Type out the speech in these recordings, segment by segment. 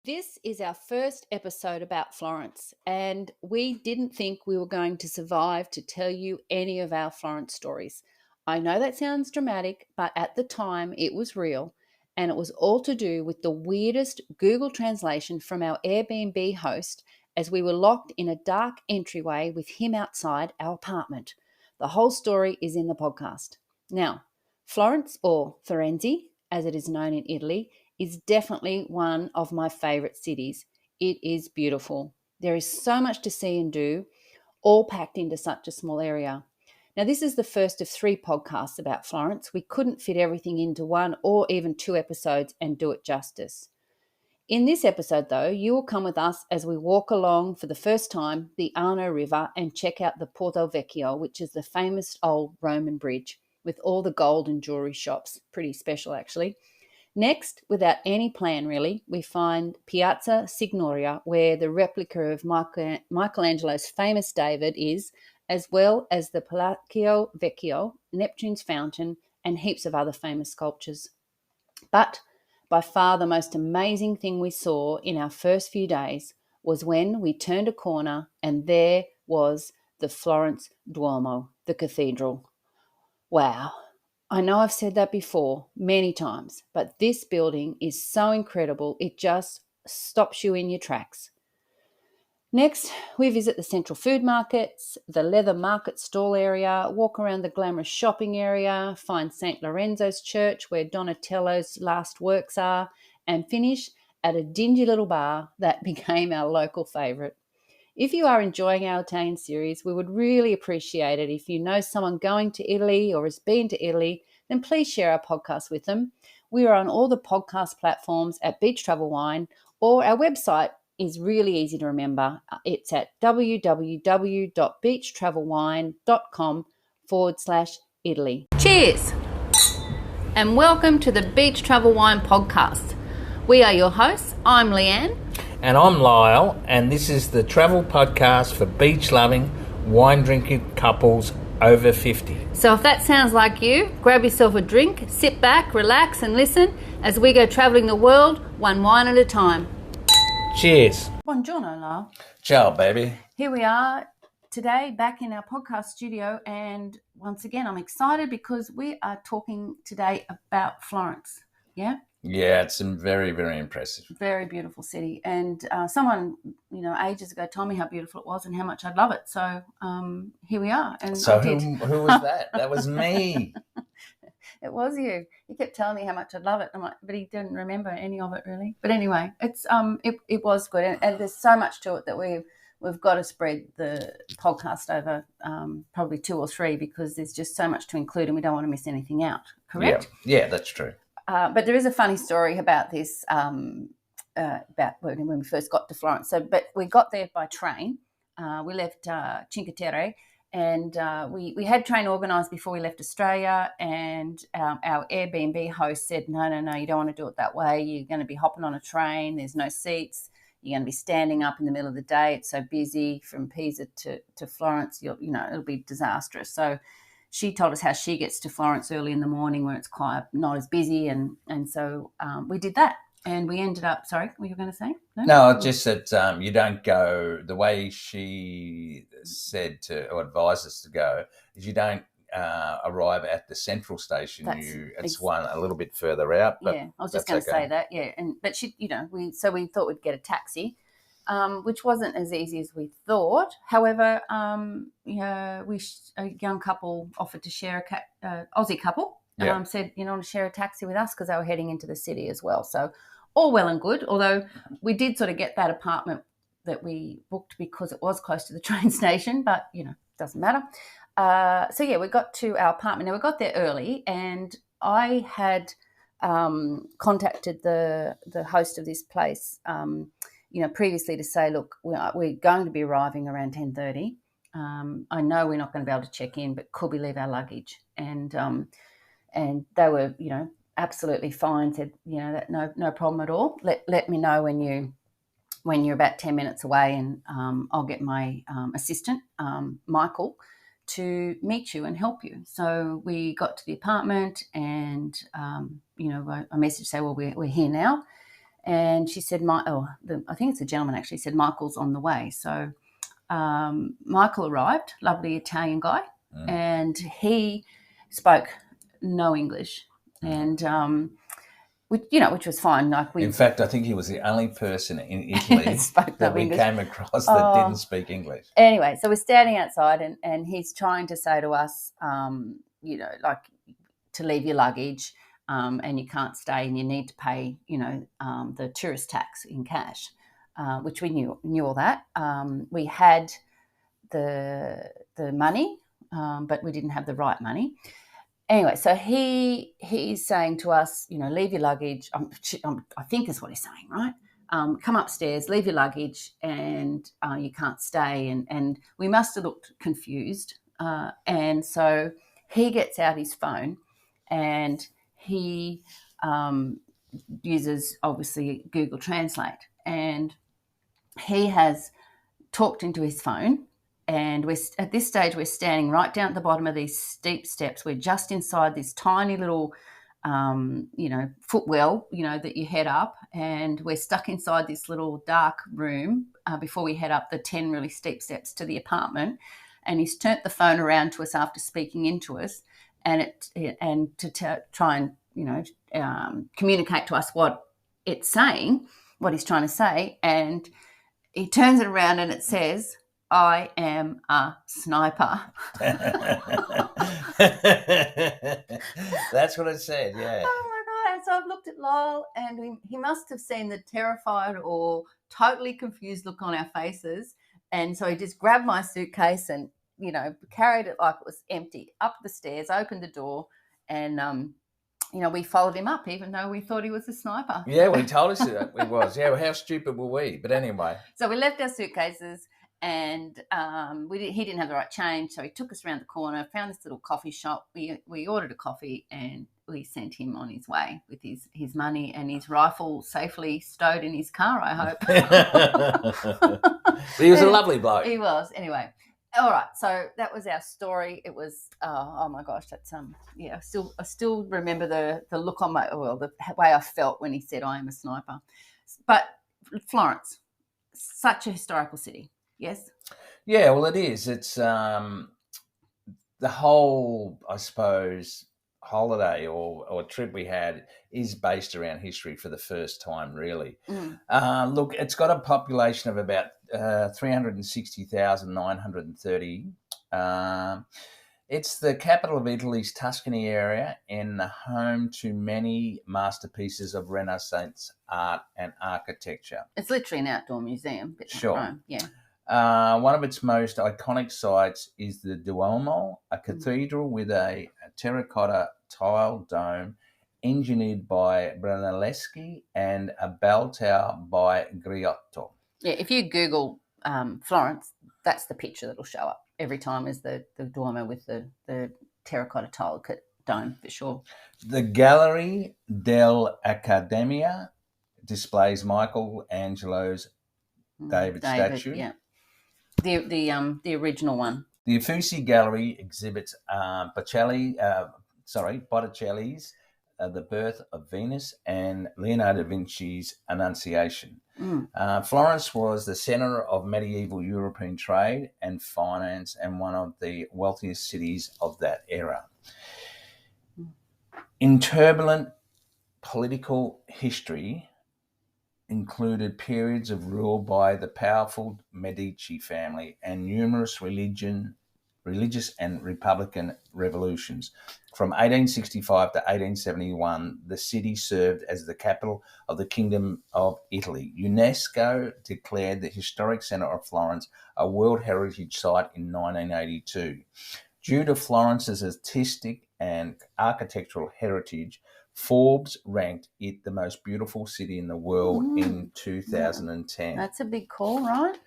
This is our first episode about Florence, and we didn't think we were going to survive to tell you any of our Florence stories. I know that sounds dramatic, but at the time it was real, and it was all to do with the weirdest Google translation from our Airbnb host as we were locked in a dark entryway with him outside our apartment. The whole story is in the podcast. Now, Florence, or Firenze, as it is known in Italy, is definitely one of my favourite cities. It is beautiful. There is so much to see and do, all packed into such a small area. Now, this is the first of 3 podcasts about Florence. We couldn't fit everything into 1 or even 2 episodes and do it justice. In this episode, though, you will come with us as we walk along for the first time the Arno River and check out the Porte Vecchio, which is the famous old Roman bridge with all the gold and jewellery shops. Pretty special, actually. Next, without any plan really, we find Piazza Signoria, where the replica of Michelangelo's famous David is, as well as the Palazzo Vecchio, Neptune's fountain, and heaps of other famous sculptures. But by far the most amazing thing we saw in our first few days was when we turned a corner and there was the Florence Duomo, the cathedral. Wow. I know I've said that before many times, but this building is so incredible, it just stops you in your tracks. Next, we visit the central food markets, the leather market stall area, walk around the glamorous shopping area, find St. Lorenzo's church where Donatello's last works are, and finish at a dingy little bar that became our local favourite. If you are enjoying our Italian series, we would really appreciate it if you know someone going to Italy or has been to Italy, then please share our podcast with them. We are on all the podcast platforms at Beach Travel Wine, or our website is really easy to remember. It's at www.beachtravelwine.com/Italy. Cheers! And welcome to the Beach Travel Wine podcast. We are your hosts. I'm Leanne. And I'm Lyle, and this is the travel podcast for beach-loving, wine-drinking couples over 50. So if that sounds like you, grab yourself a drink, sit back, relax and listen as we go travelling the world, one wine at a time. Cheers. Buongiorno, Lyle. Ciao, baby. Here we are today back in our podcast studio, and once again I'm excited because we are talking today about Florence. Yeah? Yeah, it's very, very impressive. Very beautiful city. And someone, ages ago told me how beautiful it was and how much I'd love it. So here we are. And so who was that? That was me. It was you. He kept telling me how much I'd love it. I'm like, but he didn't remember any of it really. But anyway, it's it was good. And there's so much to it that we've got to spread the podcast over probably 2 or 3 because there's just so much to include and we don't want to miss anything out. Correct? Yeah, that's true. But there is a funny story about this, about when we first got to Florence. But we got there by train. We left Cinque Terre, and we had train organised before we left Australia. And our Airbnb host said, no, you don't want to do it that way. You're going to be hopping on a train. There's no seats. You're going to be standing up in the middle of the day. It's so busy from Pisa to Florence. It'll be disastrous. So she told us how she gets to Florence early in the morning where it's quite not as busy. And so we did that. And we ended up, sorry, what were you going to say? No, just that you don't go, the way she said or advised us to go, is you don't arrive at the central station. It's one a little bit further out. But yeah, I was just going to say that, yeah. But she, we thought we'd get a taxi. Which wasn't as easy as we thought. However, a young couple offered to share Aussie couple said, to share a taxi with us because they were heading into the city as well. So all well and good, although we did sort of get that apartment that we booked because it was close to the train station, but, doesn't matter. We got to our apartment. Now, we got there early and I had contacted the host of this place previously to say, look, we're going to be arriving around 10:30. I know we're not going to be able to check in, but could we leave our luggage? And they were, absolutely fine. Said, that no problem at all. Let me know when you're about 10 minutes away, and I'll get my assistant, Michael, to meet you and help you. So we got to the apartment, and I messaged say, well, we're here now. And she said, I think it's a gentleman actually, said Michael's on the way. So Michael arrived, lovely Italian guy, and he spoke no English, and which was fine. In fact, I think he was the only person in Italy that we came across that didn't speak English. Anyway, so we're standing outside, and he's trying to say to us, to leave your luggage, and you can't stay, and you need to pay, the tourist tax in cash, which we knew all that. We had the money, but we didn't have the right money. Anyway, so he's saying to us, leave your luggage. I think is what he's saying, right? Come upstairs, leave your luggage, and you can't stay. And we must have looked confused. And so he gets out his phone, and he uses, obviously, Google Translate. And he has talked into his phone. And at this stage, we're standing right down at the bottom of these steep steps. We're just inside this tiny little, footwell, that you head up. And we're stuck inside this little dark room before we head up the 10 really steep steps to the apartment. And he's turned the phone around to us after speaking into us, and try and communicate to us what it's saying, what he's trying to say. And he turns it around and it says, "I am a sniper." That's what it said, yeah. Oh my God. And so I've looked at Lyle, and he must have seen the terrified or totally confused look on our faces. And so he just grabbed my suitcase and, carried it like it was empty up the stairs, opened the door, and, we followed him up, even though we thought he was a sniper. Yeah, well, he told us that he was. Yeah, well, how stupid were we? But anyway. So we left our suitcases, and he didn't have the right change, so he took us around the corner, found this little coffee shop. We ordered a coffee, and we sent him on his way with his money and his rifle safely stowed in his car, I hope. But he was a lovely bloke. He was. Anyway, all right, so that was our story. It was, oh my gosh, that's I still remember the look on the way I felt when he said, "I am a sniper." But Florence, such a historical city. Yes? Yeah, well, it is. It's the whole, I suppose, holiday or trip we had is based around history for the first time, really. Look, it's got a population of about 360,930. It's the capital of Italy's Tuscany area and home to many masterpieces of Renaissance art and architecture. It's literally an outdoor museum. Sure. Like Rome. Yeah. One of its most iconic sites is the Duomo, a cathedral with a terracotta tile dome engineered by Brunelleschi and a bell tower by Griotto. Yeah, if you Google Florence, that's the picture that'll show up every time, is the Duomo with the terracotta tile dome, for sure. The Gallery dell'Accademia displays Michelangelo's David statue. Yeah. The original one. The Uffizi Gallery exhibits Botticelli's The Birth of Venus and Leonardo da Vinci's Annunciation. Florence was the centre of medieval European trade and finance and one of the wealthiest cities of that era. In turbulent political history, included periods of rule by the powerful Medici family and numerous religious and republican revolutions. From 1865 to 1871, the city served as the capital of the Kingdom of Italy. UNESCO declared the historic centre of Florence a World Heritage Site in 1982. Due to Florence's artistic and architectural heritage, Forbes ranked it the most beautiful city in the world in 2010. That's a big call, right?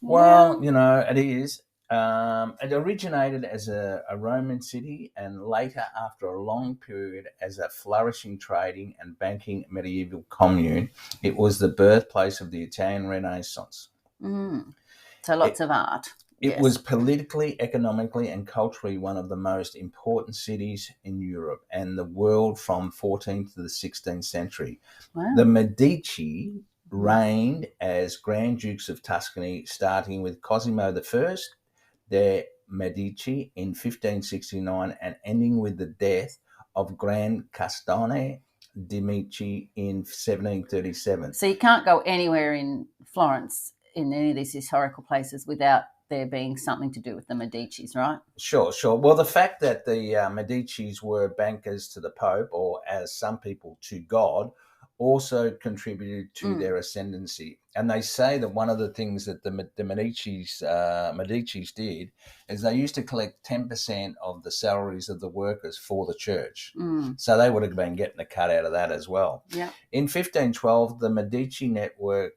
Well, it is. It originated as a Roman city and later, after a long period, as a flourishing trading and banking medieval commune. It was the birthplace of the Italian Renaissance. So lots of art. It was politically, economically, and culturally one of the most important cities in Europe and the world from 14th to the 16th century. Wow. The Medici reigned as Grand Dukes of Tuscany, starting with Cosimo I de' Medici in 1569 and ending with the death of Grand Castone de' Medici in 1737. So you can't go anywhere in Florence, in any of these historical places, without there being something to do with the Medicis, right? Sure. Well, the fact that the Medicis were bankers to the Pope, or as some people to God, also contributed to their ascendancy. And they say that one of the things that the Medicis did is they used to collect 10% of the salaries of the workers for the church. So they would have been getting a cut out of that as well. Yeah. In 1512, the Medici network,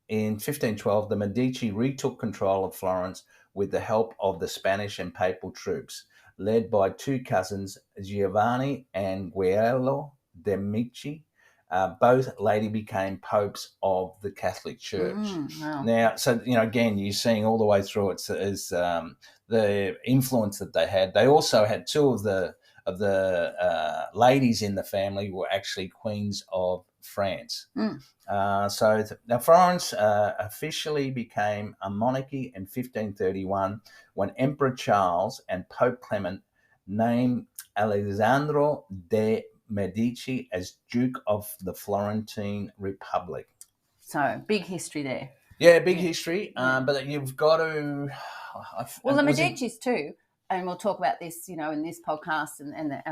in 1512, the Medici retook control of Florence with the help of the Spanish and papal troops, led by two cousins, Giovanni and Guglielmo de' Medici. Both later became popes of the Catholic Church. Wow. Now, so, again, you're seeing all the way through it is the influence that they had. They also had two of the ladies in the family were actually queens of France. So now Florence officially became a monarchy in 1531 when Emperor Charles and Pope Clement named Alessandro de' Medici as Duke of the Florentine Republic. So big history there. Yeah, big history. But you've got to... Well, the Medicis too, and we'll talk about this, in this podcast and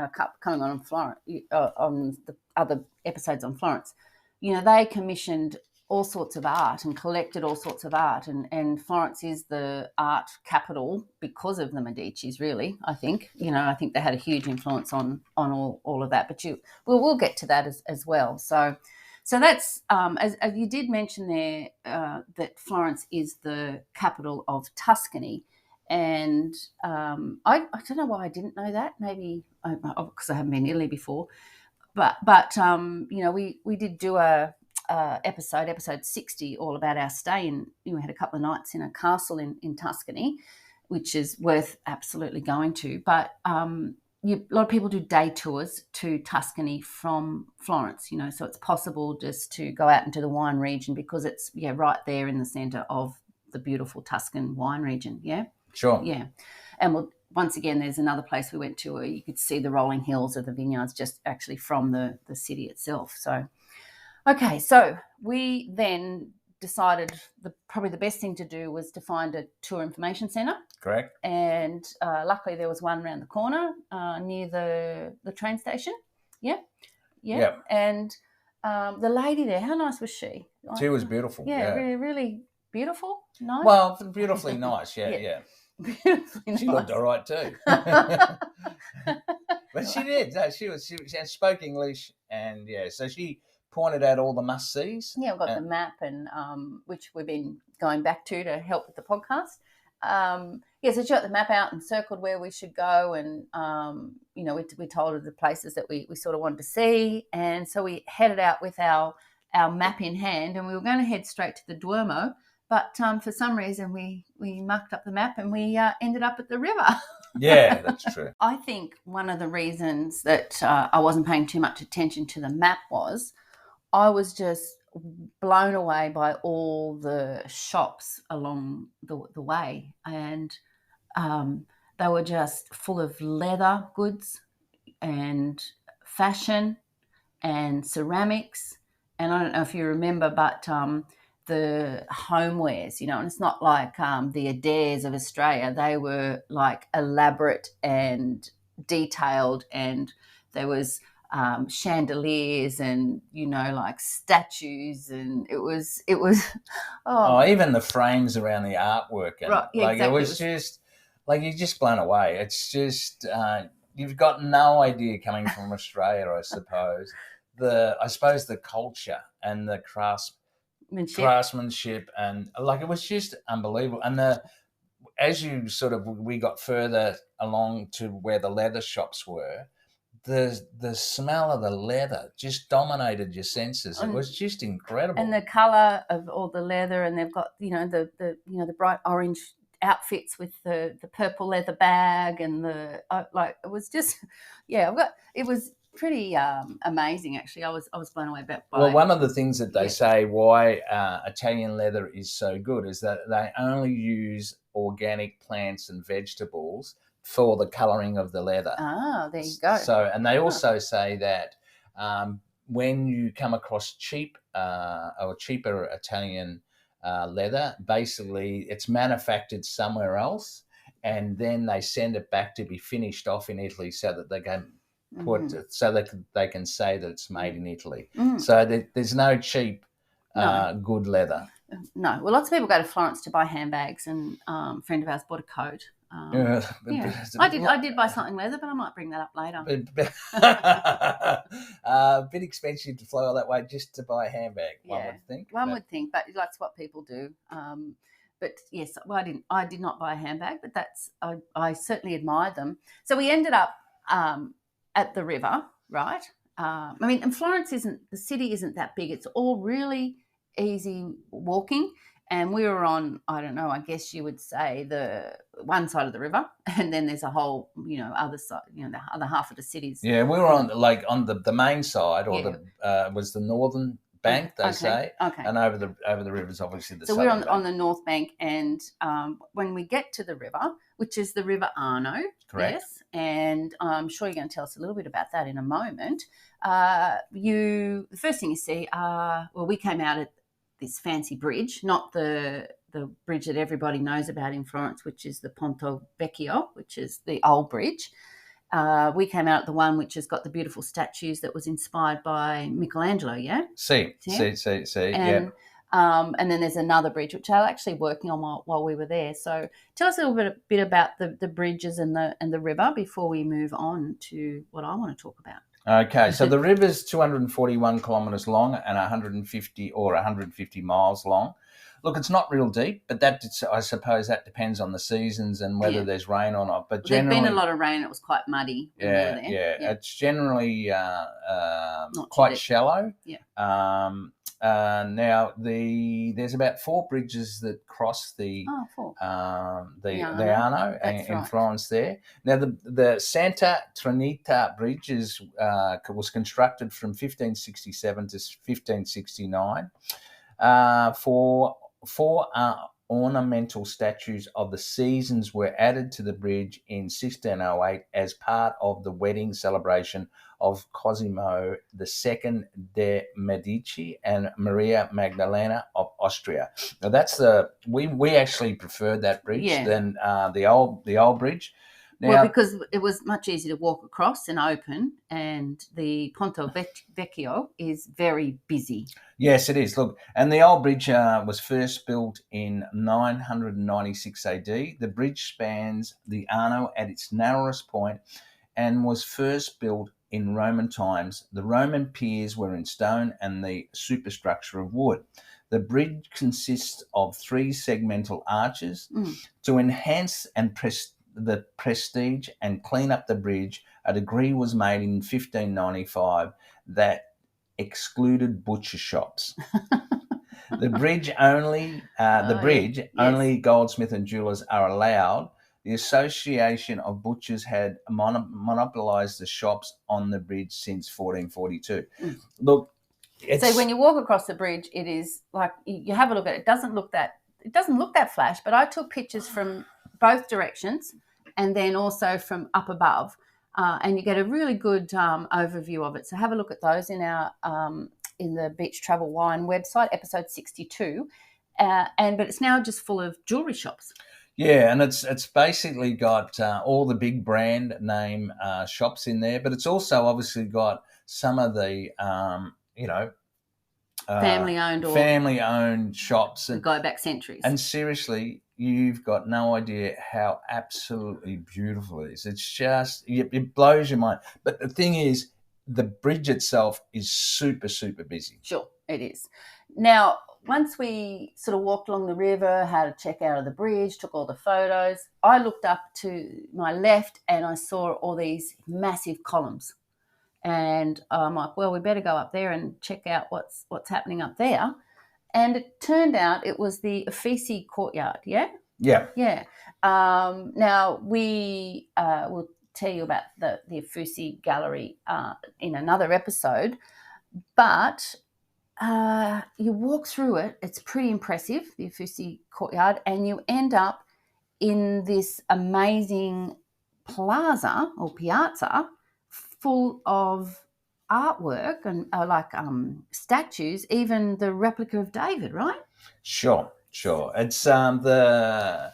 coming on Florence, on the other episodes on Florence. They commissioned all sorts of art and collected all sorts of art, and Florence is the art capital because of the Medicis, really, I think. I think they had a huge influence on all of that, but we'll get to that as well. So that's, as you did mention there, that Florence is the capital of Tuscany. And I don't know why I didn't know that. Maybe because I haven't been to Italy before. But we did do a episode 60 all about our stay in. We had a couple of nights in a castle in Tuscany, which is worth absolutely going to. But a lot of people do day tours to Tuscany from Florence. So it's possible just to go out into the wine region because it's right there in the centre of the beautiful Tuscan wine region. Yeah. Sure. Yeah. And once again, there's another place we went to where you could see the rolling hills of the vineyards just actually from the city itself. So, okay, so we then decided probably the best thing to do was to find a tour information centre. Correct. And luckily there was one around the corner near the train station. Yeah. And the lady there, how nice was she? She was beautiful. Yeah. Really, really beautiful. Nice. Well, beautifully nice. Yeah. Beautifully she nice. looked all right too. But she did. No, she spoke English, and so she pointed out all the must-sees. Yeah, we've got the map, and which we've been going back to help with the podcast. So she got the map out and circled where we should go, and we told her the places that we sort of wanted to see, and so we headed out with our map in hand, and we were going to head straight to the Duomo. But for some reason, we mucked up the map and we ended up at the river. Yeah, that's true. I think one of the reasons that I wasn't paying too much attention to the map was I was just blown away by all the shops along the way. And they were just full of leather goods and fashion and ceramics. And I don't know if you remember, but... the homewares, and it's not like the Adairs of Australia. They were like elaborate and detailed, and there was chandeliers and like statues, and it was even the frames around the artwork, and right, yeah, like exactly. It was just like you're just blown away. It's just you've got no idea coming from Australia, I suppose. I suppose the culture and the craftsmanship, and like it was just unbelievable. And as we got further along to where the leather shops were, the smell of the leather just dominated your senses. It was just incredible. And the colour of all the leather, and they've got the bright orange outfits with the purple leather bag and it was just it was pretty amazing actually. I was blown away by Well, one of the things that they say why Italian leather is so good is that they only use organic plants and vegetables for the colouring of the leather. Ah, there you go. So, and they also say that when you come across cheap or cheaper Italian leather, basically it's manufactured somewhere else, and then they send it back to be finished off in Italy so that they can so that they can say that it's made in Italy. So there's no cheap good leather. No. Well, lots of people go to Florence to buy handbags, and a friend of ours bought a coat. I did buy something leather, but I might bring that up later. A bit expensive to fly all that way just to buy a handbag. One would think. One would think, but that's what people do. But yes, well, I did not buy a handbag, but I certainly admire them. So we ended up at the river, right? And Florence the city isn't that big. It's all really easy walking. And we were on, I don't know, I guess you would say the one side of the river, and then there's a whole, other side, the other half of the cities. Yeah, we were on the main side, or was the northern bank, they say. Okay. And over the river is obviously the southern we're bank. on the north bank, and when we get to the river, which is the River Arno. Correct. Yes, and I'm sure you're going to tell us a little bit about that in a moment. The first thing you see, we came out at this fancy bridge, not the bridge that everybody knows about in Florence, which is the Porte Vecchio, which is the old bridge. We came out at the one which has got the beautiful statues that was inspired by Michelangelo, yeah? See, and, and then there's another bridge, which I was actually working on while we were there. So tell us a little bit about the bridges and the river before we move on to what I want to talk about. Okay, so the river's 241 kilometres long and 150 miles long. Look, it's not real deep, but I suppose that depends on the seasons and whether there's rain or not. But generally, there's been a lot of rain. It was quite muddy when we were there. Yeah. It's generally quite shallow. Yeah. Now there's about 4 bridges that cross the Arno in Florence there. Now the Santa Trinita Bridge was constructed from 1567 to 1569 for 4 ornamental statues of the seasons were added to the bridge in 1608 as part of the wedding celebration of Cosimo II de' Medici and Maria Magdalena of Austria. Now that's we actually preferred that bridge than the old bridge. Now, because it was much easier to walk across and open, and the Porte Vecchio is very busy. Yes, it is. Look, and the old bridge was first built in 996 AD. The bridge spans the Arno at its narrowest point and was first built in Roman times. The Roman piers were in stone and the superstructure of wood. The bridge consists of 3 segmental arches. To enhance the prestige and clean up the bridge, a decree was made in 1595 that excluded butcher shops. The bridge only goldsmith and jewellers are allowed. The Association of Butchers had monopolised the shops on the bridge since 1442. Look, so when you walk across the bridge, it is like you have a look at it. It doesn't look that flash, but I took pictures from both directions and then also from up above, and you get a really good overview of it. So have a look at those in our in the Beach Travel Wine website, episode 62, but it's now just full of jewellery shops. Yeah, and it's basically got all the big brand name shops in there, but it's also obviously got some of the family-owned shops that go back centuries. And seriously, you've got no idea how absolutely beautiful it is. It's just it blows your mind. But the thing is, the bridge itself is super, super busy. Sure, it is. Now, once we sort of walked along the river, had a check out of the bridge, took all the photos, I looked up to my left and I saw all these massive columns. And I'm like, well, we better go up there and check out what's happening up there. And it turned out it was the Uffizi courtyard, yeah? Yeah. Yeah. Now, we will tell you about the Uffizi gallery in another episode, but you walk through it. It's pretty impressive, the Uffizi courtyard, and you end up in this amazing plaza or piazza full of artwork and statues, even the replica of David, right? Sure. It's the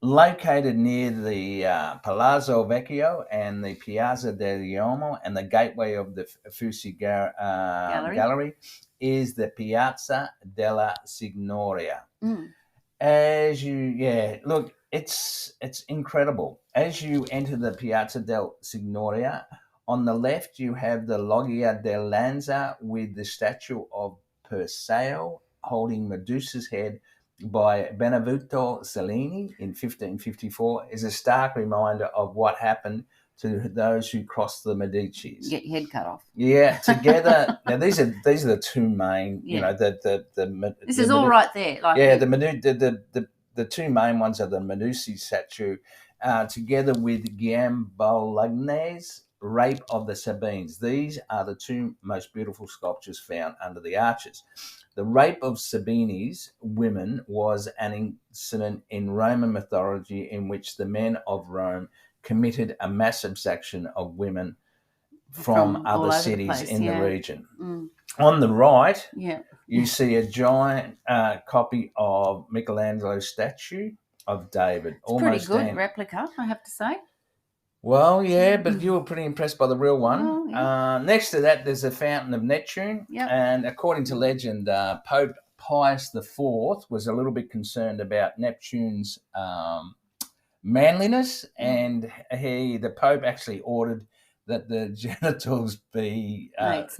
located near the Palazzo Vecchio and the Piazza del Duomo, and the gateway of the Uffizi Gallery is the Piazza della Signoria. As you, look, it's incredible. As you enter the Piazza del Signoria, on the left you have the Loggia del Lanza with the statue of Perseo holding Medusa's head by Benvenuto Cellini in 1554, is a stark reminder of what happened to those who crossed the Medicis. Get your head cut off. Yeah, together. Now these are the two main. You know, this is all right there. The two main ones are the Medici statue, together with Guillaume Bologne's Rape of the Sabines. These are the two most beautiful sculptures found under the arches. The Rape of Sabines women was an incident in Roman mythology in which the men of Rome committed a mass abduction of women from other cities in the region. On the right, you see a giant copy of Michelangelo's statue of David. It's almost pretty good replica, I have to say. Well, yeah, but you were pretty impressed by the real one. Oh, yeah. Next to that, there's a fountain of Neptune. Yep. And according to legend, Pope Pius IV was a little bit concerned about Neptune's manliness, and the Pope actually ordered that the genitals be made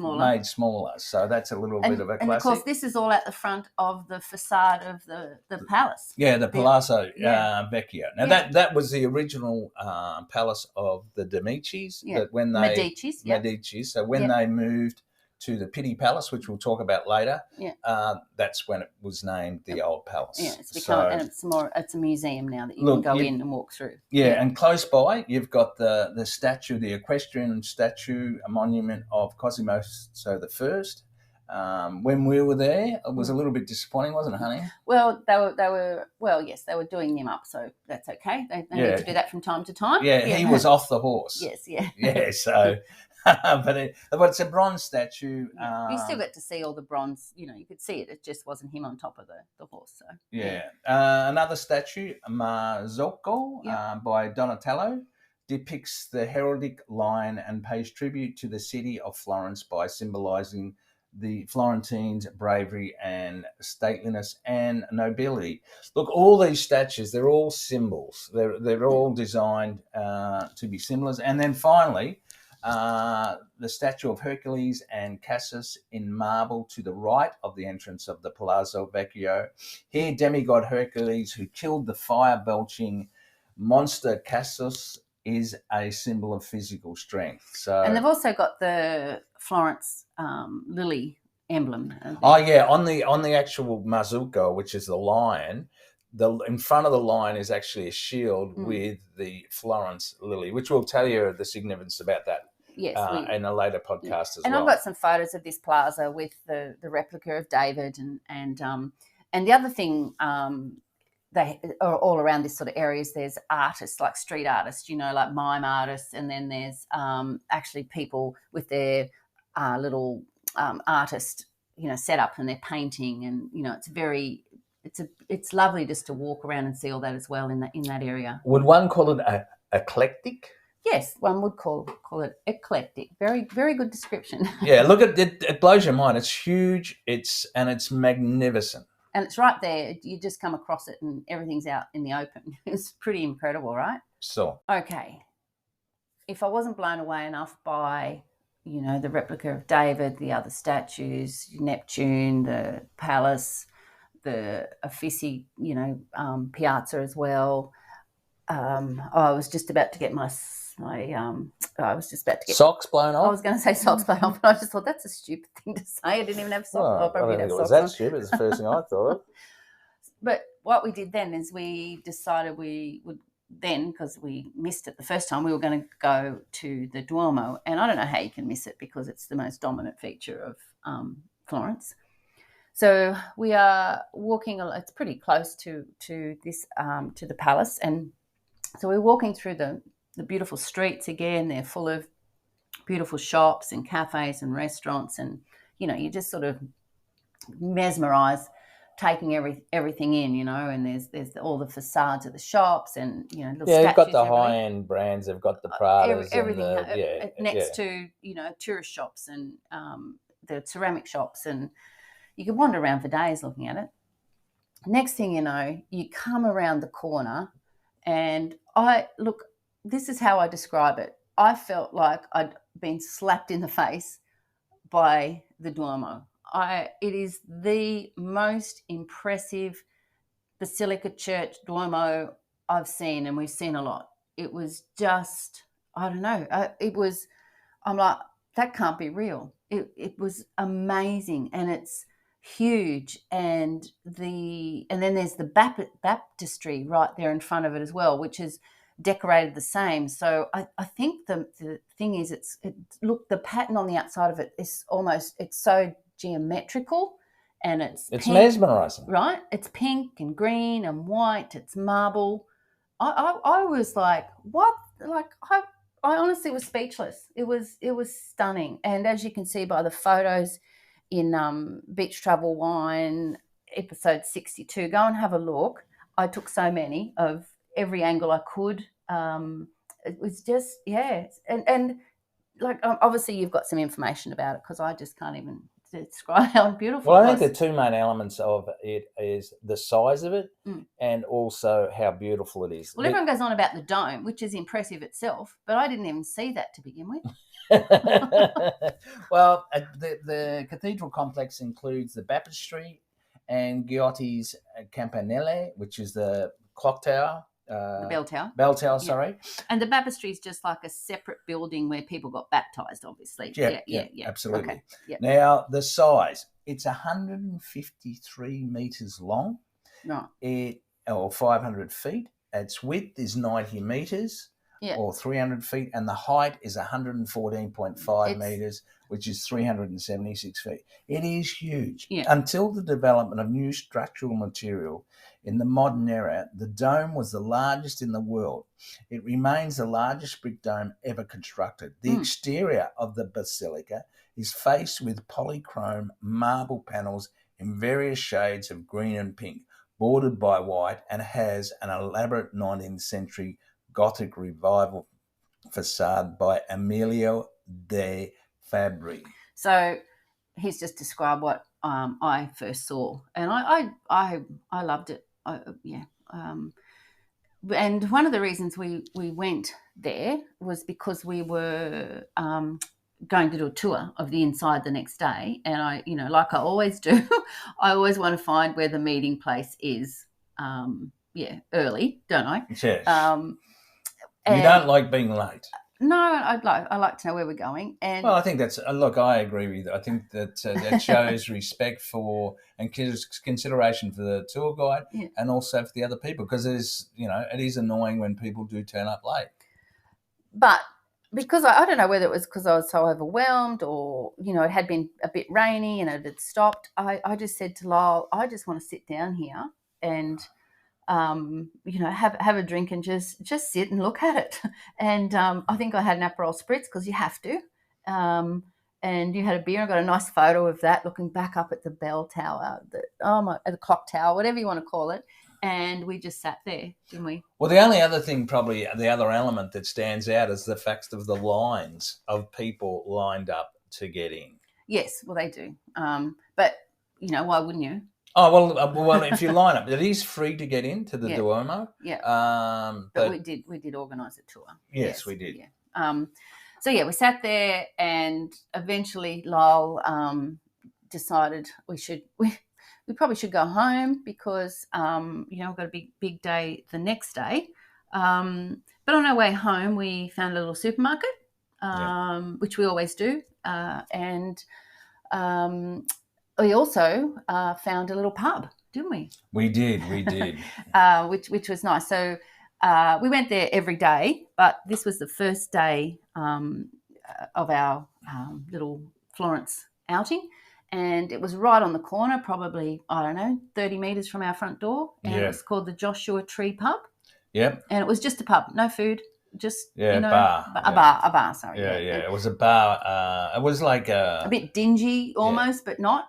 smaller. So that's a little bit of a classic. And, of course, this is all at the front of the facade of the palace. Yeah, the Palazzo Vecchio. Now, that was the original palace of the Medicis. Yeah. Medicis. So when they moved to the Pitti Palace, which we'll talk about later, that's when it was named the Old Palace. Yeah, it's a museum now that you can go in and walk through. Yeah, and close by you've got the statue, the equestrian statue, a monument of Cosimo the First. When we were there, it was a little bit disappointing, wasn't it, honey? Well, they were doing them up, so that's okay. They need to do that from time to time. Yeah, he was off the horse. Yes, yeah. Yeah, so... but it's a bronze statue. You still get to see all the bronze. You could see it. It just wasn't him on top of the horse. So another statue, Marzocco, by Donatello, depicts the heraldic lion and pays tribute to the city of Florence by symbolising the Florentines' bravery and stateliness and nobility. Look, all these statues, they're all symbols. They're all designed to be symbols. And then finally, the statue of Hercules and Cassus in marble to the right of the entrance of the Palazzo Vecchio. Here, demigod Hercules, who killed the fire-belching monster Cassus, is a symbol of physical strength. And they've also got the Florence lily emblem. On the actual Marzocco, which is the lion, in front of the lion is actually a shield with the Florence lily, which will tell you the significance about that. Yes, in a later podcast as well. And I've got some photos of this plaza with the replica of David, and the other thing, they are all around this sort of areas. There's artists, like street artists, like mime artists, and then there's actually people with their little artist, set up, and they're painting, and it's lovely just to walk around and see all that as well in that area. Would one call it eclectic? Yes, one would call it eclectic. Very, very good description. Yeah, look at it. It blows your mind. It's huge. It's magnificent. And it's right there. You just come across it and everything's out in the open. It's pretty incredible, right? So. Okay. If I wasn't blown away enough by, the replica of David, the other statues, Neptune, the palace, the Uffizi, piazza as well, I was just about to get my I was just about to get socks blown off. I was going to say socks blown off, but I just thought that's a stupid thing to say. I didn't even have socks. I don't think it was that stupid. It's the first thing I thought of. But what we did then is we decided we would then, because we missed it the first time, we were going to go to the Duomo. And I don't know how you can miss it because it's the most dominant feature of Florence. So we are walking. It's pretty close to this to the palace, and so we're walking through the beautiful streets again. They're full of beautiful shops and cafes and restaurants, and you just sort of mesmerised, taking everything in, and there's all the facades of the shops and little statues. They've got the high end brands. They've got the Pradas, everything next to tourist shops and the ceramic shops, and you could wander around for days looking at it. Next thing you know, you come around the corner, and this is how I describe it. I felt like I'd been slapped in the face by the Duomo. It is the most impressive basilica church Duomo I've seen, and we've seen a lot. It was just, I don't know. I'm like, that can't be real. It was amazing, and it's huge, and then there's the baptistry right there in front of it as well, which is decorated the same. So I think the thing is, the pattern on the outside of it is it's so geometrical, and it's pink, mesmerising, right? It's pink and green and white. It's marble. I was like, what? Like I honestly was speechless. It was stunning, and as you can see by the photos in Beach Travel Wine episode 62, go and have a look. I took so many of every angle I could. It was just, and like obviously you've got some information about it because I just can't even describe how beautiful it was. I think the two main elements of it is the size of it and also how beautiful it is. Well, everyone goes on about the dome, which is impressive itself, but I didn't even see that to begin with. Well, the cathedral complex includes the baptistry and Giotti's campanile, which is the clock tower. The bell tower. Bell tower, sorry. And the baptistry is just like a separate building where people got baptised, obviously. Yeah, absolutely. Okay. Yep. Now, the size, it's 153 metres long. Right. Or 500 feet. Its width is 90 metres. Yeah. Or 300 feet, and the height is 114.5 metres, which is 376 feet. It is huge. Yeah. Until the development of new structural material in the modern era, the dome was the largest in the world. It remains the largest brick dome ever constructed. The exterior of the basilica is faced with polychrome marble panels in various shades of green and pink, bordered by white, and has an elaborate 19th century Gothic revival facade by Emilio de Fabri. So he's just described what I first saw, and I loved it. And one of the reasons we went there was because we were going to do a tour of the inside the next day, and I, like I always do, I always want to find where the meeting place is. Early, don't I? Yes. You don't like being late. No, I like to know where we're going. And well, I think that's look. I agree with you. I think that that shows respect for and consideration for the tour guide and also for the other people, because it is annoying when people do turn up late. But because I don't know whether it was because I was so overwhelmed or it had been a bit rainy and it had stopped. I just said to Lyle, I just want to sit down here and have a drink and just sit and look at it. And I think I had an Aperol Spritz because you have to. And you had a beer. I got a nice photo of that looking back up at the bell tower, the clock tower, whatever you want to call it. And we just sat there, didn't we? Well, the only other thing, probably the other element that stands out is the fact of the lines of people lined up to get in. Yes, well, they do. But, why wouldn't you? Oh, well, if you line up, it is free to get into the Duomo. Yeah. But we did organise a tour. Yes, we did. Yeah. So, we sat there, and eventually Lyle decided we probably should go home because, we've got a big day the next day. But on our way home, we found a little supermarket, which we always do, and we also found a little pub, didn't we? We did. Which was nice. So we went there every day, but this was the first day of our little Florence outing. And it was right on the corner, probably, 30 metres from our front door. And it was called the Joshua Tree Pub. Yep. And it was just a pub, no food, just, bar. A bar, sorry. Yeah. It was a bar. It was like a bit dingy almost, but not,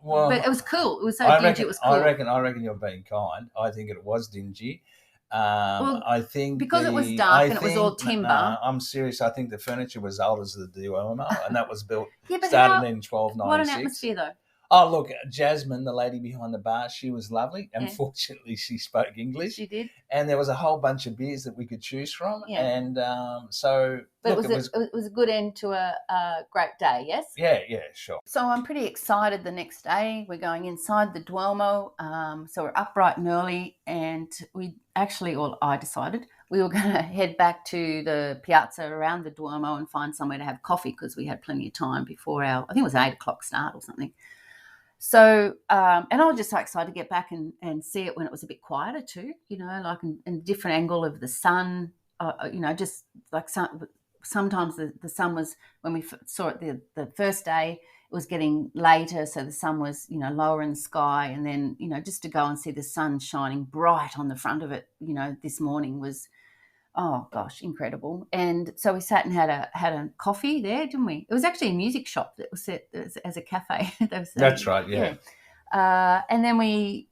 Well, but it was cool. It was so dingy, it was cool. I reckon you're being kind. I think it was dingy. I think because it was dark and it was all timber. I'm serious. I think the furniture was old as the Duomo, and that was built started in 1296. What an atmosphere, though. Oh, look, Jasmine, the lady behind the bar, she was lovely. Unfortunately, she spoke English. She did. And there was a whole bunch of beers that we could choose from. Yeah. And But it was a good end to a great day, yes? Yeah, sure. So I'm pretty excited the next day. We're going inside the Duomo. So we're up bright and early, and I decided we were going to head back to the piazza around the Duomo and find somewhere to have coffee because we had plenty of time before I think it was 8 o'clock start or something. So, and I was just so excited to get back and see it when it was a bit quieter too, like in a different angle of the sun, just like sometimes the sun was, when we saw it the first day, it was getting later. So the sun was, lower in the sky. And then, just to go and see the sun shining bright on the front of it, this morning was, oh gosh, incredible. And so we sat and had a coffee there, didn't we? It was actually a music shop that was set as a cafe. That's right, yeah. And then we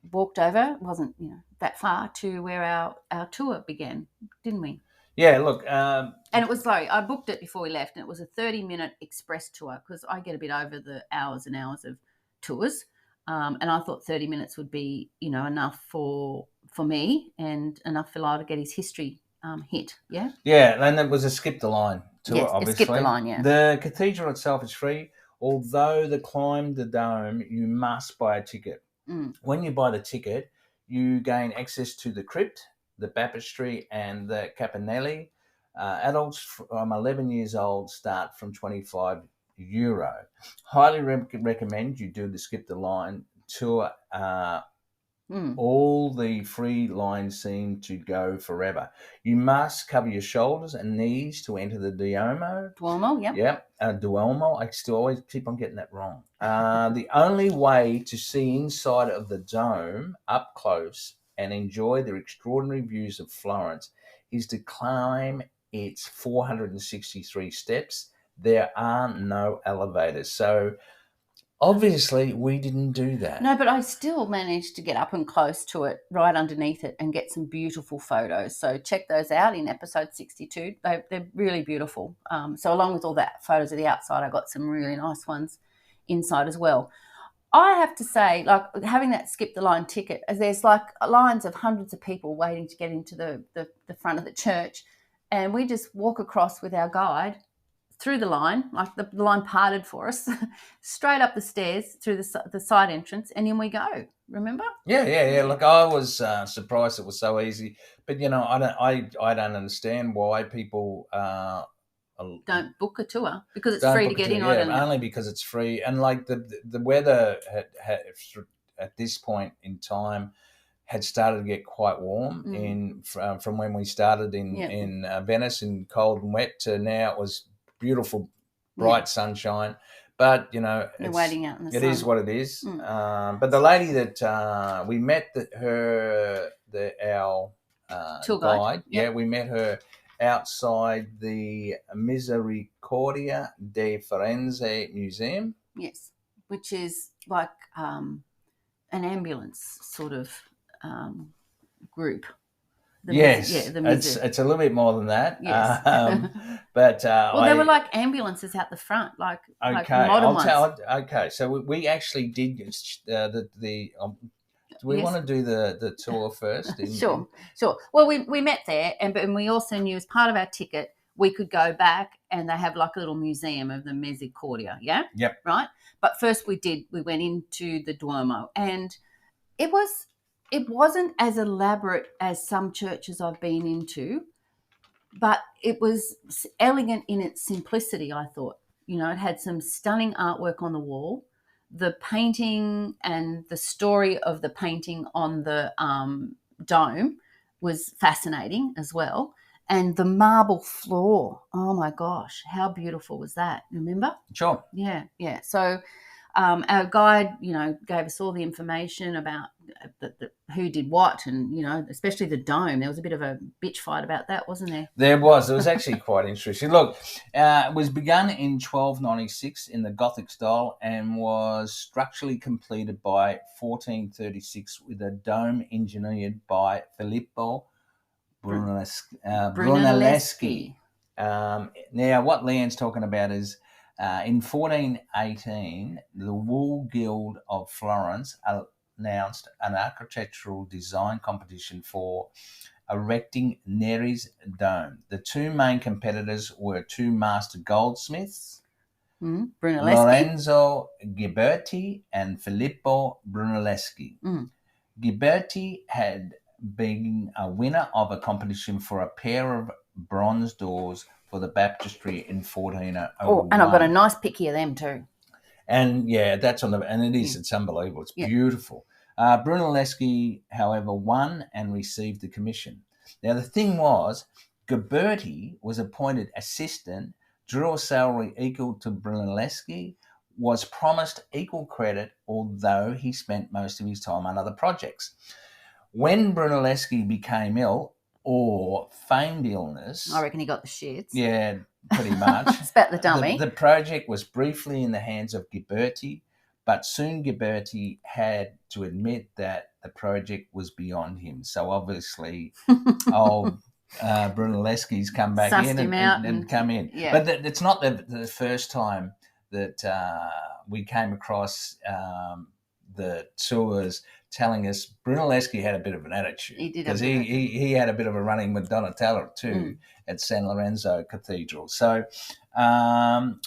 walked over, it wasn't that far, to where our tour began, didn't we? Yeah, look. And it was I booked it before we left, and it was a 30-minute express tour because I get a bit over the hours and hours of tours. And I thought 30 minutes would be, enough for me and enough for Lyle to get his history hit, yeah? Yeah, and it was a skip the line tour, yes, obviously. Skip the line, yeah. The cathedral itself is free, although to climb the dome, you must buy a ticket. When you buy the ticket, you gain access to the crypt, the baptistry, and the campanelli. Adults from 11 years old start from €25. Highly recommend you do the Skip the Line tour. All the free lines seem to go forever. You must cover your shoulders and knees to enter the Duomo. Yep. Yep, Duomo. I still always keep on getting that wrong. The only way to see inside of the dome up close and enjoy the extraordinary views of Florence is to climb its 463 steps. There are no elevators. So obviously, we didn't do that. No, but I still managed to get up and close to it, right underneath it, and get some beautiful photos. So check those out in episode 62. They're really beautiful. So along with all that photos of the outside, I got some really nice ones inside as well. I have to say, like, having that Skip the Line ticket, there's like lines of hundreds of people waiting to get into the front of the church, and we just walk across with our guide through the line, like the line parted for us, straight up the stairs through the side entrance, and in we go. Remember? Yeah. Look, I was surprised it was so easy, but I don't understand why people don't book a tour because it's free to get in. Yeah, only because it's free, and like the weather had at this point in time had started to get quite warm from when we started in Venice in cold and wet to now it was beautiful, bright sunshine. But you're waiting out in the sun. It is what it is. But the lady that we met, our tour guide, we met her outside the Misericordia de Firenze Museum. Yes, which is like an ambulance sort of group. It's a little bit more than that. Yes. But they were like ambulances out the front, like modern ones. Okay, so we actually did the. Do we want to do the tour first? Sure. Well, we met there, and we also knew as part of our ticket we could go back, and they have like a little museum of the Misericordia. Yeah. Yep. Right. But first we went into the Duomo, and it was It wasn't as elaborate as some churches I've been into, but it was elegant in its simplicity, I thought. You know, it had some stunning artwork on the wall. The painting and the story of the painting on the dome was fascinating as well. And the marble floor, oh my gosh, how beautiful was that? Remember? Sure. Yeah, yeah. So our guide, gave us all the information about who did what, and especially the dome. There was a bit of a bitch fight about that, wasn't there? There was. It was actually quite interesting. Look, it was begun in 1296 in the Gothic style and was structurally completed by 1436 with a dome engineered by Filippo Brunelleschi. Now, what Leanne's talking about is in 1418, the Wool Guild of Florence announced an architectural design competition for erecting Neri's dome. The two main competitors were two master goldsmiths, Lorenzo Ghiberti and Filippo Brunelleschi. Ghiberti had been a winner of a competition for a pair of bronze doors for the baptistry in 1401. Oh, and I've got a nice picky of them too. And yeah, that's on the, and it is, it's unbelievable. It's beautiful. Brunelleschi, however, won and received the commission. Now, the thing was, Ghiberti was appointed assistant, drew a salary equal to Brunelleschi, was promised equal credit, although he spent most of his time on other projects. When Brunelleschi became ill, or feigned illness... I reckon he got the shits. Yeah, pretty much. It's about the dummy. The project was briefly in the hands of Ghiberti, but soon Ghiberti had to admit that the project was beyond him. So obviously, Brunelleschi's come back Sussed in him and come in. Yeah. But it's not the first time that we came across the tours telling us Brunelleschi had a bit of an attitude. He did. Because he had a bit of a running with Donatello too at San Lorenzo Cathedral. So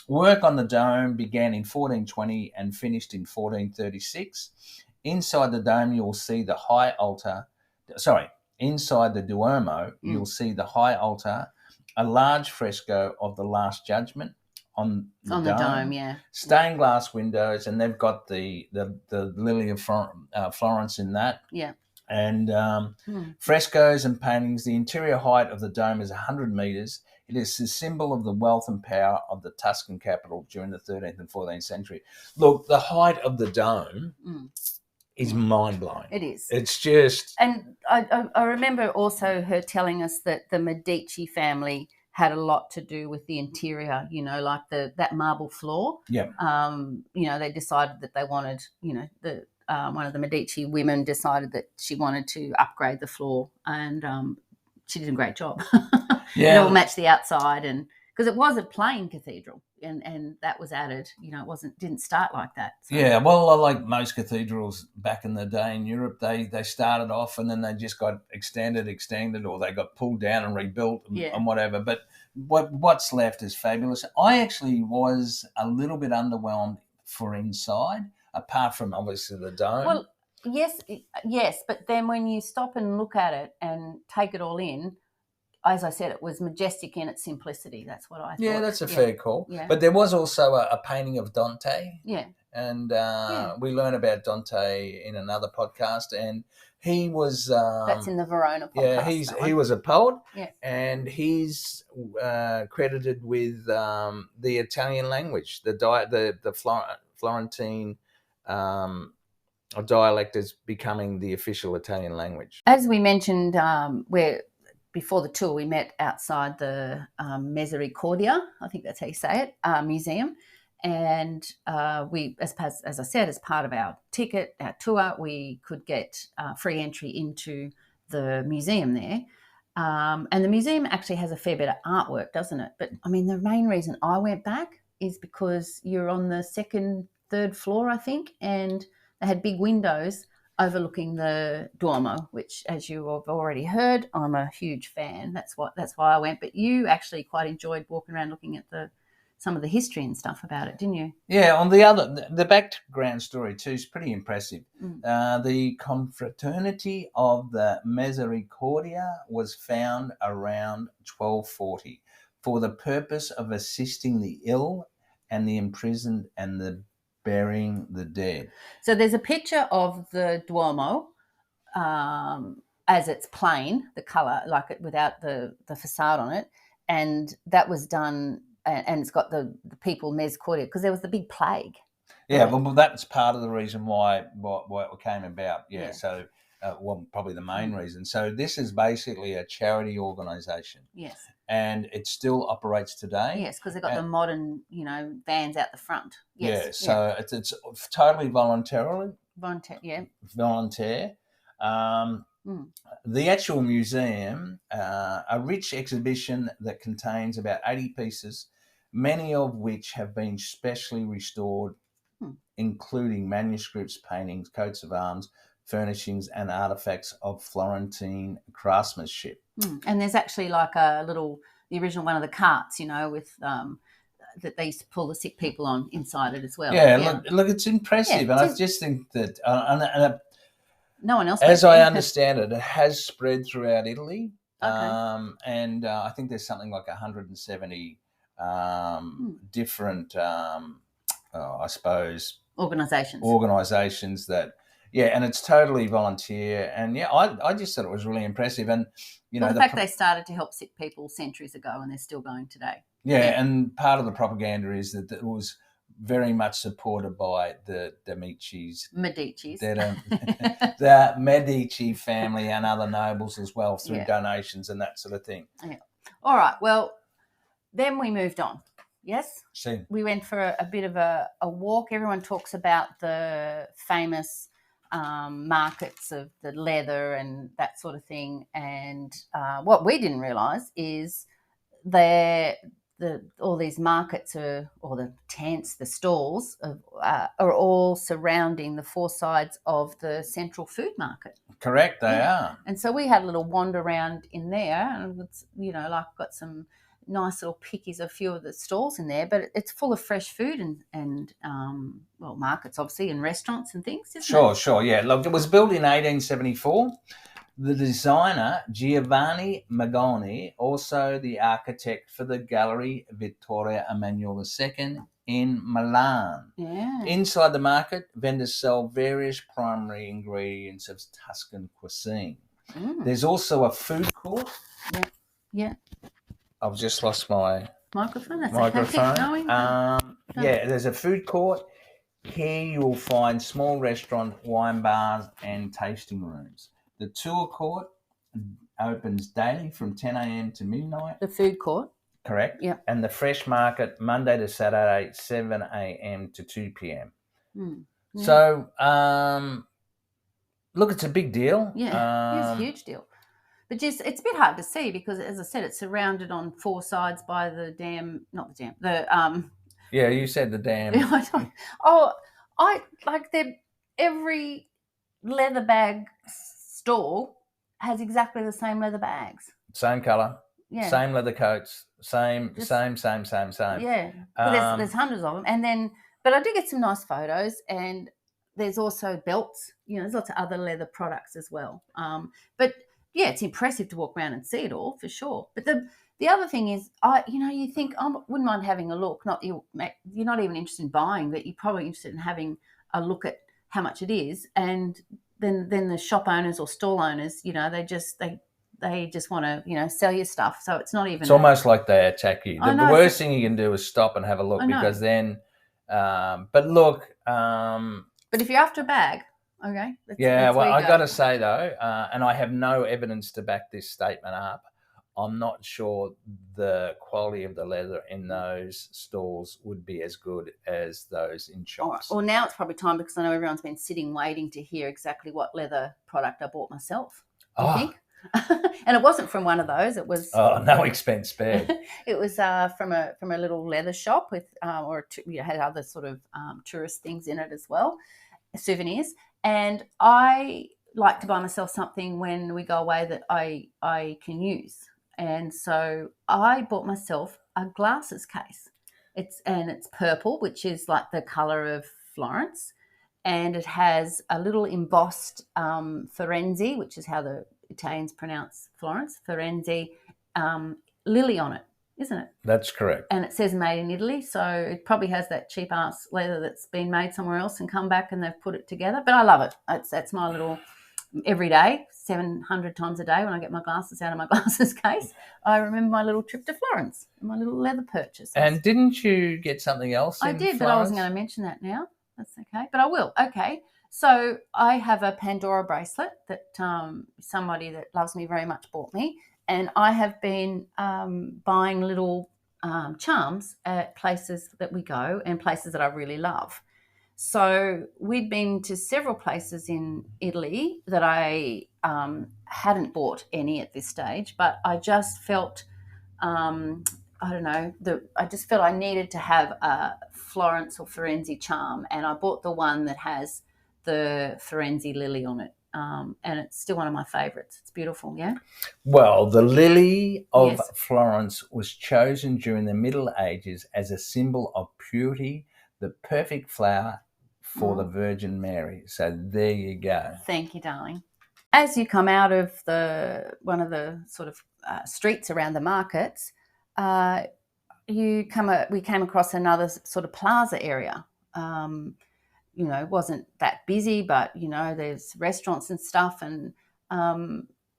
work on the dome began in 1420 and finished in 1436. Inside the dome, you'll see the high altar. Inside the Duomo, you'll see the high altar, a large fresco of the Last Judgment on the dome, yeah. Stained glass windows, and they've got the Lily of Florence in that. Yeah. And frescoes and paintings. The interior height of the dome is 100 metres. It is a symbol of the wealth and power of the Tuscan capital during the 13th and 14th century. Look, the height of the dome is mind-blowing. It is. It's just... And I remember also her telling us that the Medici family had a lot to do with the interior, like that marble floor. Yeah. They decided that they wanted, one of the Medici women decided that she wanted to upgrade the floor, and she did a great job. Yeah. It all matched the outside, and because it was a plain cathedral, and that was added. It didn't start like that. So. Yeah, well, like most cathedrals back in the day in Europe, they started off and then they just got extended, or they got pulled down and rebuilt and whatever. But what's left is fabulous. I actually was a little bit underwhelmed for inside, apart from obviously the dome. Well, yes, but then when you stop and look at it and take it all in, as I said, it was majestic in its simplicity. That's what I thought. Yeah, that's a fair call. Yeah. But there was also a painting of Dante. Yeah. And we learn about Dante in another podcast. And he was... that's in the Verona podcast. Yeah, he was a poet. Yeah. And he's credited with the Italian language, the Florentine dialect is becoming the official Italian language. As we mentioned, before the tour, we met outside the Misericordia, I think that's how you say it, museum. And we, as I said, as part of our ticket, our tour, we could get free entry into the museum there. And the museum actually has a fair bit of artwork, doesn't it? But, I mean, the main reason I went back is because you're on the second, third floor, I think, and they had big windows overlooking the Duomo, which, as you have already heard, I'm a huge fan. That's why I went. But you actually quite enjoyed walking around looking at the some of the history and stuff about it, didn't you? Yeah, on the background story too is pretty impressive. The confraternity of the Misericordia was found around 1240 for the purpose of assisting the ill and the imprisoned and the burying the dead. So there's a picture of the Duomo as it's plain, the colour, like it without the facade on it, and that was done. And it's got the people Misericordia because there was the big plague. Yeah, right? Well, that's part of the reason why it came about. Yeah. So, probably the main reason. So this is basically a charity organisation. Yes. And it still operates today. Yes, because they've got the modern, vans out the front. Yes. Yeah. So it's totally volunteer. Yeah. Volunteer. The actual museum, a rich exhibition that contains about 80 pieces, many of which have been specially restored, including manuscripts, paintings, coats of arms, furnishings, and artifacts of Florentine craftsmanship. And there's actually like the original one of the carts, with that they used to pull the sick people on inside it as well. Yeah. Look, it's impressive, and I just think that no one else. As I understand it, it has spread throughout Italy. Okay. And I think there's something like 170 different, I suppose, organisations that, and it's totally volunteer. And I just thought it was really impressive. And the fact they started to help sick people centuries ago, and they're still going today. Yeah, and part of the propaganda is that it was very much supported by the Medicis. The Medici family and other nobles as well through donations and that sort of thing. Yeah. All right. Well, then we moved on. Yes? We went for a bit of a walk. Everyone talks about the famous markets of the leather and that sort of thing. And what we didn't realise is all these markets or the tents, the stalls are all surrounding the four sides of the central food market. Correct, they are. And so we had a little wander around in there, and it's, got some nice little pickies, a few of the stalls in there, but it's full of fresh food and markets obviously and restaurants and things, isn't it? Sure, yeah. Look, it was built in 1874. The designer, Giovanni Magoni, also the architect for the Gallery Vittorio Emanuele II in Milan. Yeah. Inside the market, vendors sell various primary ingredients of Tuscan cuisine. There's also a food court. Yeah. I've just lost my microphone. That's microphone. There's a food court. Here you will find small restaurant, wine bars, and tasting rooms. The tour court opens daily from 10 a.m. to midnight. The food court? Correct. Yeah. And the fresh market, Monday to Saturday, 7 a.m. to 2 p.m. Yeah. So, look, it's a big deal. Yeah, it's a huge deal. But just it's a bit hard to see because, as I said, it's surrounded on four sides by the dam. Not the dam. The Yeah, you said the dam. Every leather bag stall has exactly the same leather bags. Same colour. Yeah. Same leather coats. Same. Yeah. But there's hundreds of them, but I do get some nice photos, and there's also belts. There's lots of other leather products as well. But yeah, it's impressive to walk around and see it all for sure. But the other thing is, you think I wouldn't mind having a look. You're not even interested in buying, but you're probably interested in having a look at how much it is, and then the shop owners or stall owners, they just want to sell you stuff. So it's not even. It's almost like they attack you. The worst thing you can do is stop and have a look because then. But look. But if you're after a bag. Okay. I got to say though, and I have no evidence to back this statement up, I'm not sure the quality of the leather in those stalls would be as good as those in shops. Well, now it's probably time because I know everyone's been sitting waiting to hear exactly what leather product I bought myself. I think. And it wasn't from one of those. It was no expense spared. It was from a little leather shop with had other sort of tourist things in it as well, souvenirs. And I like to buy myself something when we go away that I can use. And so I bought myself a glasses case. It's purple, which is like the colour of Florence, and it has a little embossed Firenze, which is how the Italians pronounce Florence, Firenze, lily on it, isn't it? That's correct. And it says made in Italy, so it probably has that cheap ass leather that's been made somewhere else and come back and they've put it together. But I love it. That's my little every day, 700 times a day when I get my glasses out of my glasses case. I remember my little trip to Florence and my little leather purchase. And didn't you get something else? I did, but I wasn't going to mention that now. That's okay, but I will. Okay, so I have a Pandora bracelet that somebody that loves me very much bought me, and I have been buying little charms at places that we go and places that I really love. So we'd been to several places in Italy that I hadn't bought any at this stage, but I just felt I don't know, I just felt I needed to have a Florence or Firenze charm, and I bought the one that has the Firenze lily on it. And it's still one of my favourites. It's beautiful, yeah? Well, the lily of Florence was chosen during the Middle Ages as a symbol of purity, the perfect flower for the Virgin Mary. So there you go. Thank you, darling. As you come out of one of the sort of streets around the markets, we came across another sort of plaza area. It wasn't that busy, but there's restaurants and stuff, and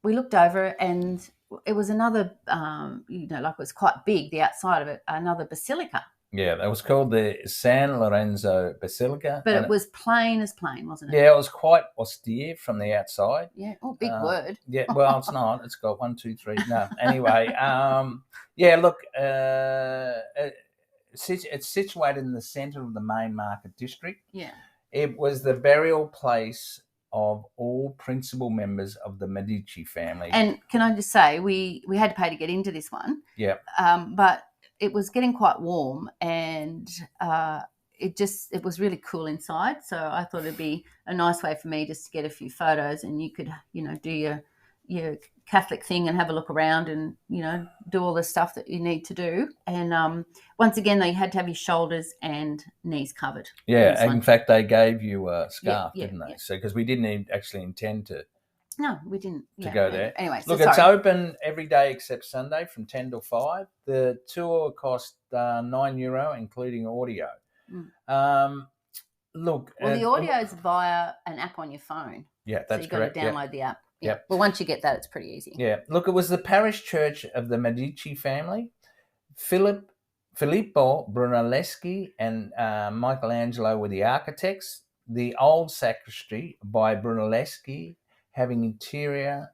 we looked over, and it was another, like it was quite big. The outside of it, another basilica. Yeah, it was called the San Lorenzo Basilica. But it was plain as plain, wasn't it? Yeah, it was quite austere from the outside. Yeah, big word. Yeah, well, it's not. It's got 1, 2, 3. No, anyway, look, it's situated in the centre of the main market district. Yeah. It was the burial place of all principal members of the Medici family. And can I just say, we had to pay to get into this one. Yeah. But it was getting quite warm, and it was really cool inside. So I thought it'd be a nice way for me just to get a few photos, and you could, do your Catholic thing and have a look around and, do all the stuff that you need to do. And once again, they had to have your shoulders and knees covered. Yeah, in fact, they gave you a scarf, didn't they? Yeah. So, because we didn't actually intend to. No, we didn't. To go there. Anyway, look, it's open every day except Sunday from 10 till 5. The tour cost €9, including audio. Look. Well, the audio is via an app on your phone. Yeah, that's So correct. you've got to download the app. Yeah. Yep. Well, once you get that, it's pretty easy. Yeah. Look, it was the parish church of the Medici family. Filippo Brunelleschi and Michelangelo were the architects. The old sacristy by Brunelleschi having interior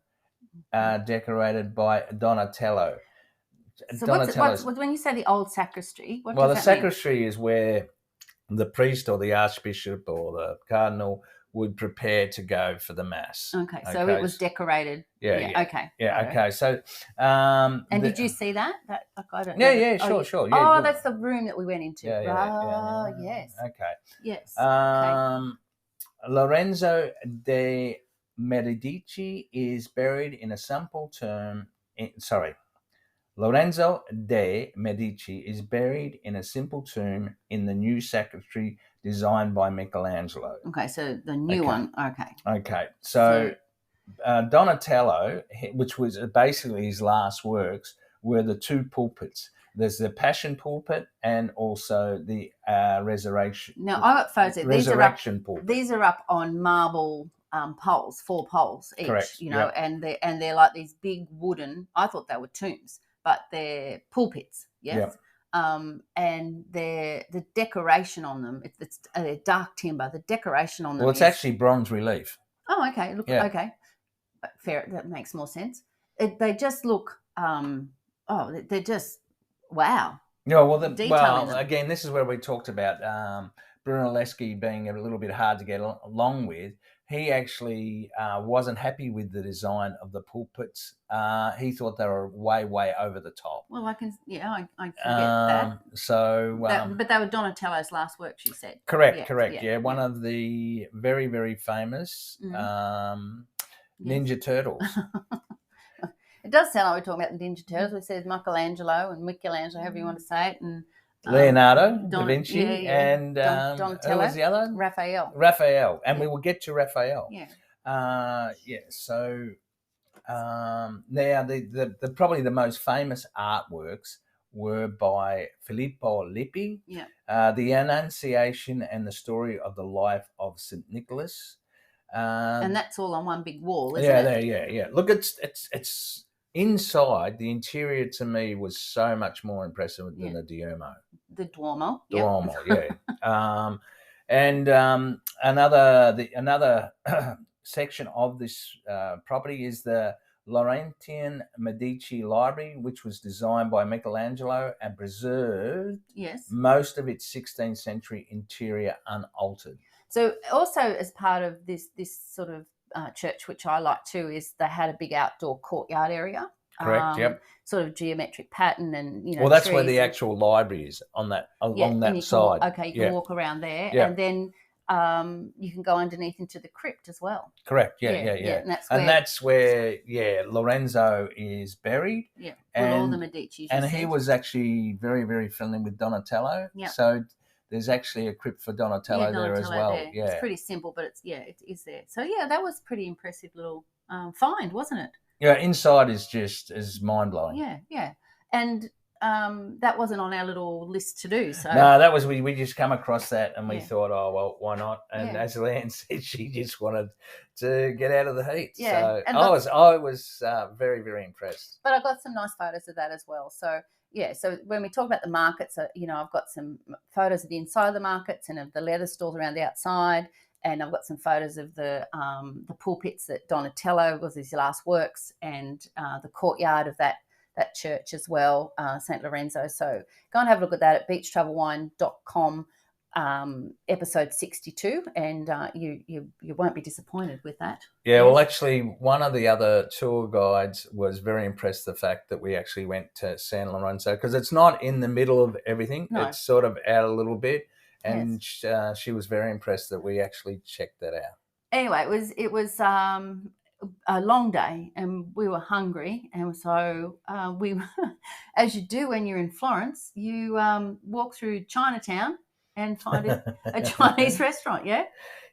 decorated by Donatello. So when you say the old sacristy, what does that mean? Well, the sacristy is where the priest or the archbishop or the cardinal would prepare to go for the mass. Okay, so it was decorated. Yeah. Okay. Yeah. Okay. So, and did you see that? I don't know. Yeah. Sure. Yeah, oh, that's the room that we went into. Yeah. Yes. Okay. Yes. Lorenzo de Medici is buried in a simple tomb. Lorenzo de Medici is buried in a simple tomb in the new sacristy designed by Michelangelo. Okay, so the new one. Okay. So Donatello, which was basically his last works, were the two pulpits. There's the Passion pulpit and also the Resurrection. Now, I got photos. Resurrection pulpit. These are up on marble poles, 4 poles each. Correct. And they're like these big wooden. I thought they were tombs, but they're pulpits. Yes. Yep. And the decoration on them, it's dark timber. The decoration on them. Well, it's actually bronze relief. Oh, okay. Look, okay. But fair. That makes more sense. They just look. They're just wow. No, well, again, this is where we talked about Brunelleschi being a little bit hard to get along with. He actually wasn't happy with the design of the pulpits. He thought they were way, way over the top. Well, I forget that. But they were Donatello's last works, you said. Correct. Yeah, one of the very, very famous Ninja Turtles. It does sound like we're talking about the Ninja Turtles. It says Michelangelo, however you want to say it, and Leonardo da Vinci and who was the other? Raphael. And we will get to Raphael. Yeah. So now the probably the most famous artworks were by Filippo Lippi. The Annunciation and the Story of the Life of St. Nicholas. And that's all on one big wall, isn't it? Yeah. Look, it's inside. The interior to me was so much more impressive than the Duomo. The Duomo. Duomo, yeah. And another section of this property is the Laurentian Medici Library, which was designed by Michelangelo and preserved most of its 16th century interior unaltered. So also as part of this sort of church, which I like too, is they had a big outdoor courtyard area. Correct. Yep. Sort of geometric pattern, and well, that's where the actual library is on that along that side. You can walk around there, and then you can go underneath into the crypt as well. Correct. Yeah. And that's where Lorenzo is buried. Yeah. And all the Medici. And he was actually very, very friendly with Donatello. Yeah. So there's actually a crypt for Donatello there as well. There. Yeah. It's pretty simple, but it is there. So that was pretty impressive little find, wasn't it? Yeah, inside is mind blowing. Yeah. And that wasn't on our little list to do. So no, that was we just come across that and we thought, oh well, why not? And as Leanne said, she just wanted to get out of the heat. Yeah, so I was very, very impressed. But I got some nice photos of that as well. So so when we talk about the markets, I've got some photos of the inside of the markets and of the leather stalls around the outside. And I've got some photos of the pulpits that Donatello was his last works, and the courtyard of that church as well, St. Lorenzo. So go and have a look at that at beachtravelwine.com, episode 62, and you won't be disappointed with that. Yeah, well, actually, one of the other tour guides was very impressed the fact that we actually went to San Lorenzo, because it's not in the middle of everything. No. It's sort of out a little bit. And she was very impressed that we actually checked that out. Anyway, it was a long day, and we were hungry, and so we, as you do when you're in Florence, you walk through Chinatown and find a Chinese restaurant. Yeah.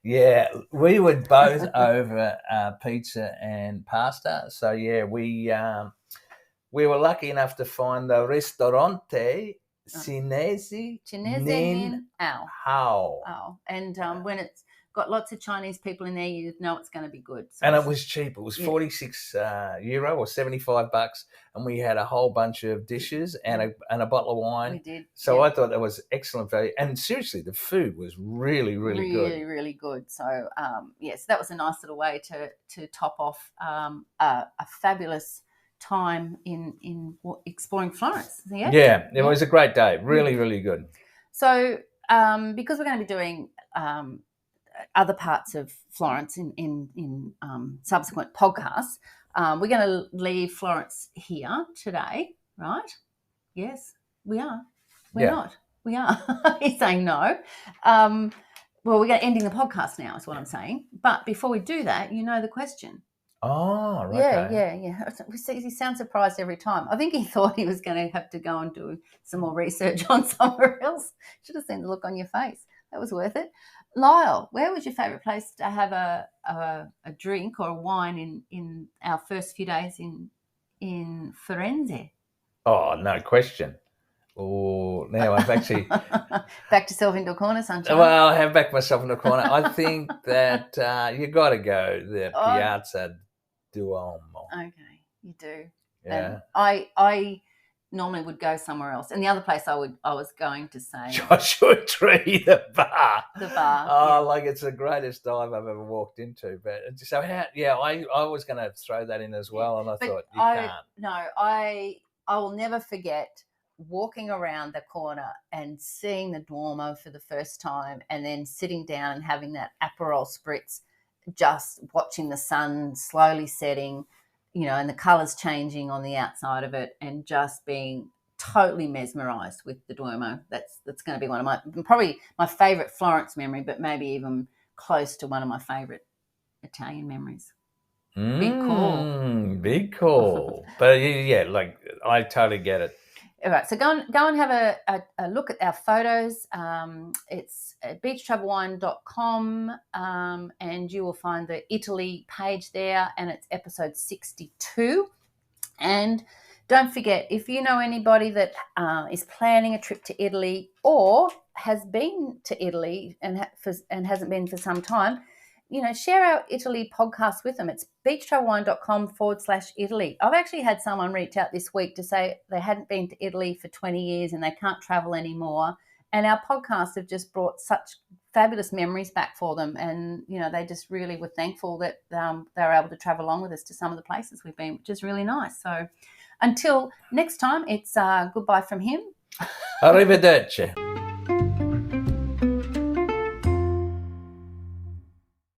Yeah, we were both over pizza and pasta. So we were lucky enough to find the Ristorante Cinese Nin Hao. And when it's got lots of Chinese people in there, you know it's going to be good. So and it was cheap. It was 46 euro or $75, and we had a whole bunch of dishes and a bottle of wine. We did. So I thought that was excellent value. And seriously, the food was really, really good. Really, really good. So so that was a nice little way to top off a fabulous time in exploring Florence. It was a great day. Really, really good. So because we're going to be doing other parts of Florence in subsequent podcasts, we're going to leave Florence here today, right? Yes, we are. We're not. We are. He's saying no. Well, we're going to ending the podcast now is what I'm saying. But before we do that, the question. Oh, right. Yeah. He sounds surprised every time. I think he thought he was going to have to go and do some more research on somewhere else. Should have seen the look on your face. That was worth it. Lyle, where was your favourite place to have a drink or a wine in our first few days in Firenze? Oh, no question. Oh, now I've actually backed yourself into a corner, sunshine. Well, I have backed myself into a corner. I think that you got to go the Piazza Duomo. Okay, you do. Yeah. And I normally would go somewhere else, and the other place I was going to say Joshua Tree, the bar. The bar. Oh, like it's the greatest dive I've ever walked into. But so I was going to throw that in as well, and I thought you can't. No, I will never forget walking around the corner and seeing the Duomo for the first time, and then sitting down and having that Aperol spritz, just watching the sun slowly setting, and the colours changing on the outside of it, and just being totally mesmerised with the Duomo. That's going to be one of probably my favourite Florence memory, but maybe even close to one of my favourite Italian memories. Big call. Big call. But like I totally get it. All right, so go and have a look at our photos. It's at beachtravelwine.com, and you will find the Italy page there, and it's episode 62. And don't forget, if you know anybody that is planning a trip to Italy or has been to Italy and hasn't been for some time, share our Italy podcast with them. It's beachtravelwine.com/Italy. I've actually had someone reach out this week to say they hadn't been to Italy for 20 years and they can't travel anymore. And our podcasts have just brought such fabulous memories back for them. And, they just really were thankful that they were able to travel along with us to some of the places we've been, which is really nice. So until next time, it's goodbye from him. Arrivederci.